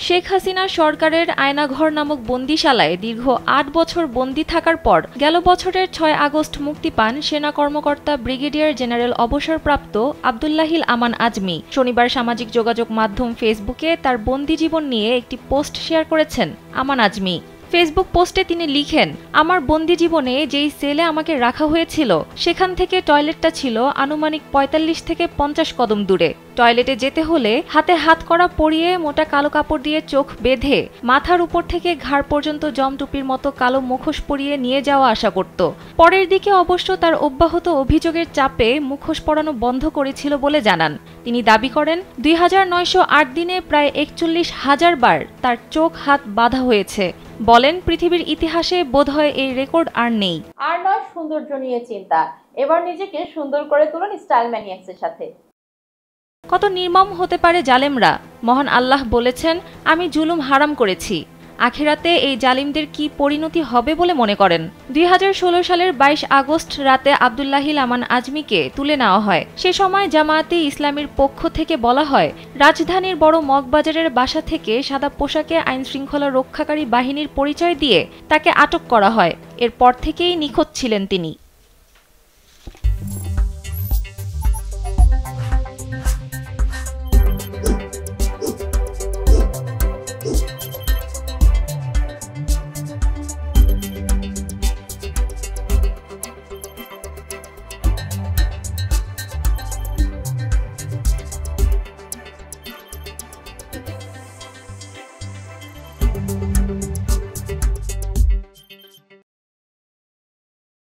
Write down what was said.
শেখ হাসিনা সরকারের আয়নাঘর নামক বন্দিশালায় দীর্ঘ ৮ বছর বন্দী থাকার পর গেল বছরের ৬ আগস্ট মুক্তি পান সেনা কর্মকর্তা ব্রিগেডিয়ার জেনারেল অবসরপ্রাপ্ত আব্দুল্লাহিল আমান আজমি। শনিবার সামাজিক যোগাযোগ মাধ্যম ফেসবুকে তার বন্দী জীবন নিয়ে একটি পোস্ট শেয়ার করেছেন আমান আজমি। ফেসবুক পোস্টে তিনি লিখেন, আমার বন্দি জীবনে যেই সেলে আমাকে রাখা হয়েছিল সেখান থেকে টয়লেটটা ছিল আনুমানিক ৪৫ থেকে ৫০ কদম দূরে। টয়লেটে যেতে হলে হাতে হাত কড়া পরিয়ে মোটা কালো কাপড় দিয়ে চোখ বেঁধে মাথার উপর থেকে ঘাড় পর্যন্ত জমটুপির মতো কালো মুখোশ পরিয়ে নিয়ে যাওয়া আসা করত। পরের দিকে অবশ্য তার অব্যাহত অভিযোগের চাপে মুখোশ পরানো বন্ধ করেছিল বলে জানান। তিনি দাবি করেন ২৯০৮ দিনে প্রায় ৪১,০০০ বার তার চোখ হাত বাঁধা হয়েছে। বলেন, পৃথিবীর ইতিহাসে বোধহয় এই রেকর্ড আর নেই। আর নয় সৌন্দর্য নিয়ে চিন্তা, এবার নিজেকে সুন্দর করে তুলুন স্টাইল ম্যানিয়াক্সের সাথে। কত নির্মম হতে পারে জালেমরা। মহান আল্লাহ বলেছেন, আমি জুলুম হারাম করেছি। আখিরাতে এই জালিমদের কি পরিণতি হবে বলে মনে করেন? ২০১৬ সালের ২২ আগস্ট রাতে আব্দুল্লাহিল আমান আজমিকে তুলে নেওয়া হয়। সে সময় জামায়াতে ইসলামীর পক্ষ থেকে বলা হয়, রাজধানীর বড় মগবাজারের বাসা থেকে সাদা পোশাকে আইনশৃঙ্খলা রক্ষাকারী বাহিনীর পরিচয় দিয়ে তাকে আটক করা হয়। এরপর থেকেই নিখোঁজ ছিলেন তিনি।